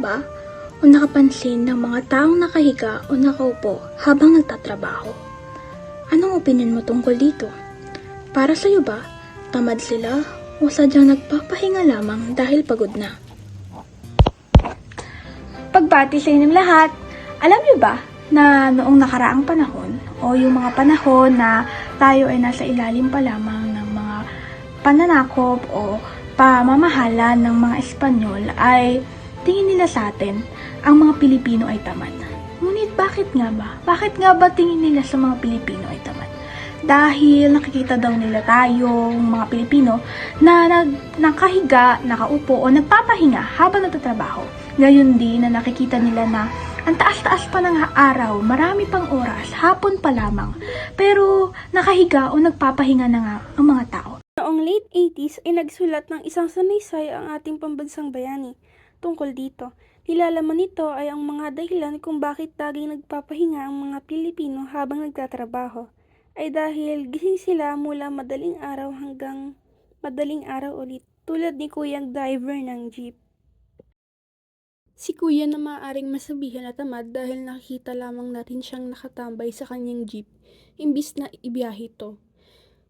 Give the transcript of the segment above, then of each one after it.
ba o nakapansin ng mga taong nakahiga o nakaupo habang nagtatrabaho? Anong opinion mo tungkol dito? Para sa'yo ba, tamad sila o sadyang nagpapahinga lamang dahil pagod na? Pagbati sa inyong lahat, alam niyo ba na noong nakaraang panahon o yung mga panahon na tayo ay nasa ilalim pa lamang ng mga pananakop o pamamahala ng mga Espanyol ay tingin nila sa atin ang mga Pilipino ay tamad. Ngunit bakit nga ba? Bakit nga ba tingin nila sa mga Pilipino ay tamad? Dahil nakikita daw nila tayong mga Pilipino na nakahiga, nakaupo o nagpapahinga habang nagtatrabaho. Gayon din na nakikita nila na ang taas-taas pa ng araw, marami pang oras, hapon pa lamang. Pero nakahiga o nagpapahinga na nga ang mga tao. Noong late 80s ay nagsulat ng isang sanaysay ang ating pambansang bayani tungkol dito. Nilalaman nito ay ang mga dahilan kung bakit laging nagpapahinga ang mga Pilipino habang nagtatrabaho ay dahil gising sila mula madaling araw hanggang madaling araw ulit, tulad ni Kuyang driver ng jeep. Si Kuya na maaaring masabihan na tamad dahil nakikita lamang natin siyang nakatambay sa kanyang jeep imbis na ibiyahe ito.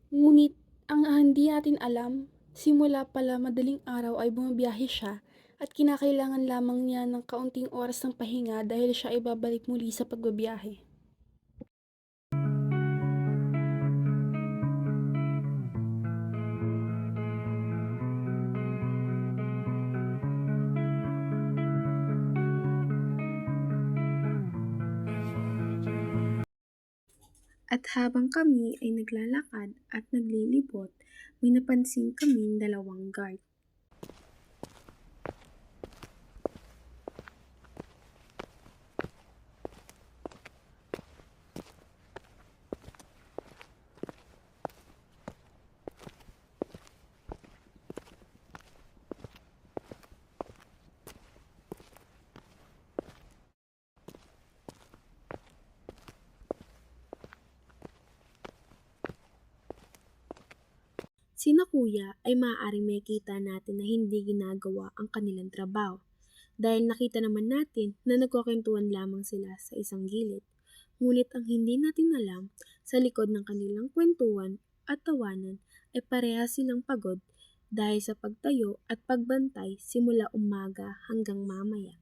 Ngunit ang hindi natin alam, simula pala madaling araw ay bumabiyahe siya at kinakailangan lamang niya ng kaunting oras ng pahinga dahil siya ay babalik muli sa pagbabiyahe. At habang kami ay naglalakad at naglilibot, may napansin kaming dalawang guard. Sina Kuya ay maaaring makita natin na hindi ginagawa ang kanilang trabaho dahil nakita naman natin na nagkukwentuhan lamang sila sa isang gilid. Ngunit ang hindi natin alam, sa likod ng kanilang kwentuhan at tawanan ay parehas silang pagod dahil sa pagtayo at pagbantay simula umaga hanggang mamaya.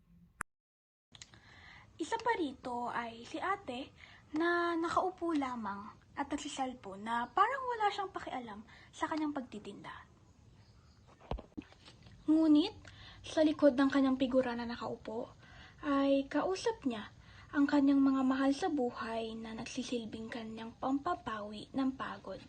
Isa pa rito ay si ate na nakaupo lamang at nagsiselfone na parang wala siyang pakialam sa kanyang pagtitinda. Ngunit, sa likod ng kanyang figura na nakaupo, ay kausap niya ang kanyang mga mahal sa buhay na nagsisilbing kanyang pampapawi ng pagod.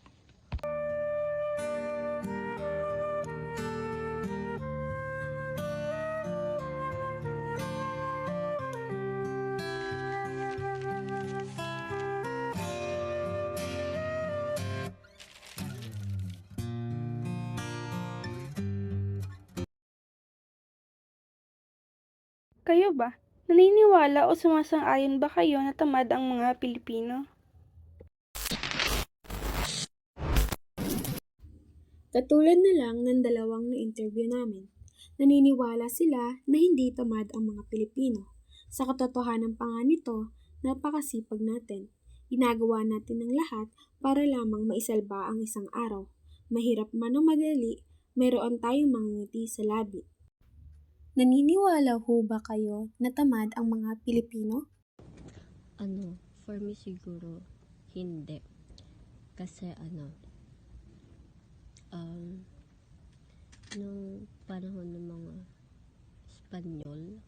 Kayo ba? Naniniwala o sumasang-ayon ba kayo na tamad ang mga Pilipino? Katulad na lang ng dalawang na-interview namin, naniniwala sila na hindi tamad ang mga Pilipino. Sa katotohanan pa nga nito, napakasipag natin. Ginagawa natin ang lahat para lamang maisalba ang isang araw. Mahirap man o madali, mayroon tayong mga ngiti sa labi. Naniniwala ho ba kayo na tamad ang mga Pilipino? For me siguro, hindi. Kasi nung panahon ng mga Espanyol,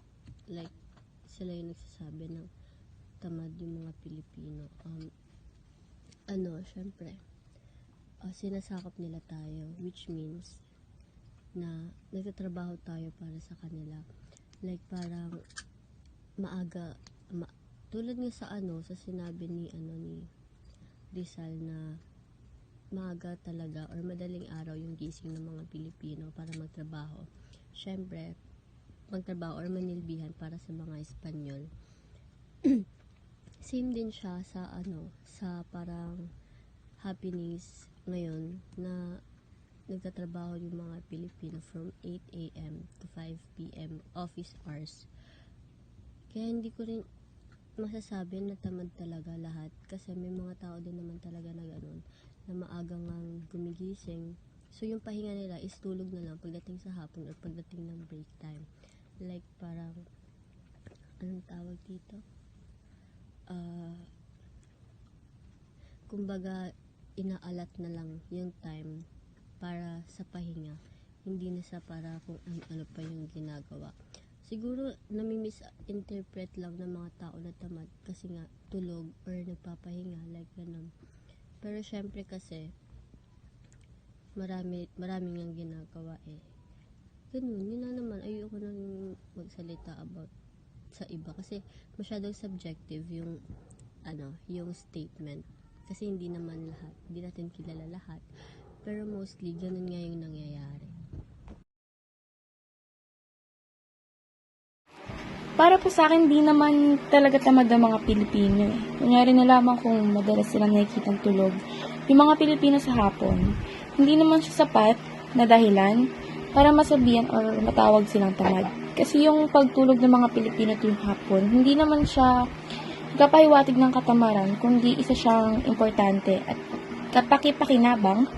like, sila yung nagsasabi ng tamad yung mga Pilipino. Syempre, sinasakop nila tayo, which means na nagtatrabaho tayo para sa kanila. Like, parang tulad nga sa sinabi ni Rizal na maaga talaga or madaling araw yung gising ng mga Pilipino para magtrabaho. Syempre, magtrabaho or manilbihan para sa mga Espanyol. Same din siya sa parang happenings ngayon na nagtatrabaho yung mga Pilipino from 8 a.m. to 5 p.m. office hours. Kaya hindi ko rin masasabi na tamad talaga lahat kasi may mga tao din naman talaga na ganun, na maaga ngang gumigising. So yung pahinga nila is tulog na lang pagdating sa hapon or pagdating ng break time. Like parang, anong tawag dito? Kumbaga, inaalat na lang yung time para sa pahinga. Hindi na sa para kung ano pa yung ginagawa. Siguro, nami-misinterpret lang ng mga tao na tamad kasi nga tulog or nagpapahinga, like ganun. Pero syempre kasi, marami nga ginagawa eh. Ganun, yun na naman, ayoko nang magsalita about sa iba kasi masyadong subjective yung yung statement. Kasi hindi naman lahat, hindi natin kilala lahat. Pero mostly, ganun nga yung nangyayari. Para po sa akin, di naman talaga tamad ang mga Pilipino eh. Kunyari na lamang kung madalas silang nakikitang tulog. Yung mga Pilipino sa hapon, hindi naman siya sapat na dahilan para masabihan or matawag silang tamad. Kasi yung pagtulog ng mga Pilipino tuwing hapon, hindi naman siya kapahiwatig ng katamaran, kundi isa siyang importante at kapakipakinabang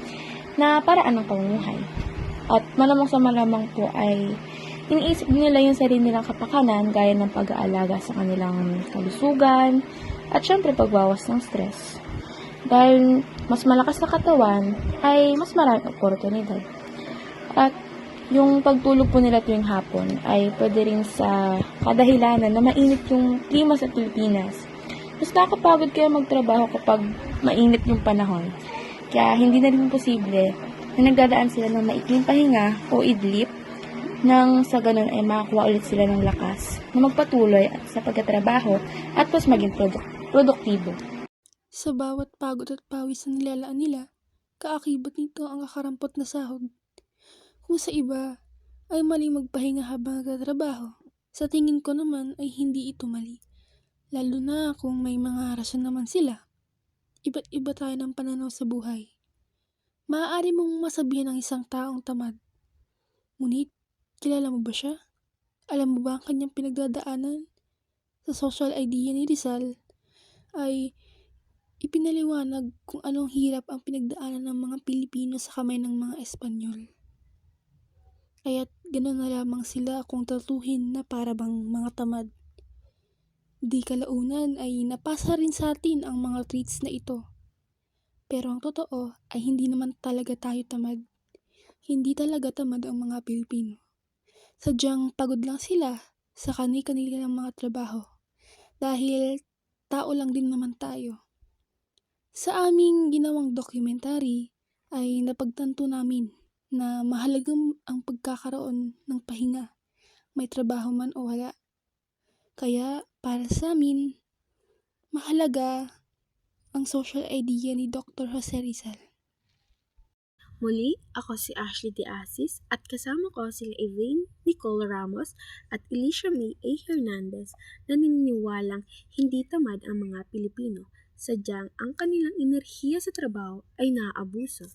na paraan ng pamumuhay. At malamang sa malamang po ay iniisip nila yung sarili nilang kapakanan gaya ng pag-aalaga sa kanilang kalusugan at syempre pagbawas ng stress. Dahil mas malakas na katawan ay mas maraming oportunidad. At yung pagtulog po nila tuwing hapon ay pwede rin sa kadahilanan na mainit yung klima sa Pilipinas. Mas nakakapagod kaya magtrabaho kapag mainit yung panahon. Kaya hindi na rin posible na nagdadaan sila ng maikling pahinga o idlip nang sa ganun ay makakuha ulit sila ng lakas na magpatuloy sa pagtatrabaho at mas maging produktibo. Sa bawat pagod at pawis na nilalaan nila, kaakibat nito ang kakarampot na sahod. Kung sa iba ay maling magpahinga habang nagtatrabaho, sa tingin ko naman ay hindi ito mali. Lalo na kung may mga rason naman sila. Iba't iba tayo ng pananaw sa buhay. Maaari mong masabihan ng isang taong tamad. Ngunit, kilala mo ba siya? Alam mo ba ang kanyang pinagdadaanan? Sa social idea ni Rizal ay ipinaliwanag kung anong hirap ang pinagdaanan ng mga Pilipino sa kamay ng mga Espanyol. Kaya't gano'n na lamang sila kung tatuhin na para bang mga tamad. Di kalaunan ay napasa rin sa atin ang mga traits na ito. Pero ang totoo ay hindi naman talaga tayo tamad. Hindi talaga tamad ang mga Pilipino. Sadyang pagod lang sila sa kanilang mga trabaho. Dahil tao lang din naman tayo. Sa aming ginawang documentary ay napagtanto namin na mahalagang ang pagkakaroon ng pahinga, may trabaho man o wala. Kaya para sa amin, mahalaga ang social idea ni Dr. Jose Rizal. Muli, ako si Ashley De Asis at kasama ko sila Elaine Nicole Ramos at Alicia May A. Hernandez na naniniwalang hindi tamad ang mga Pilipino, sadyang ang kanilang enerhiya sa trabaho ay naaabuso.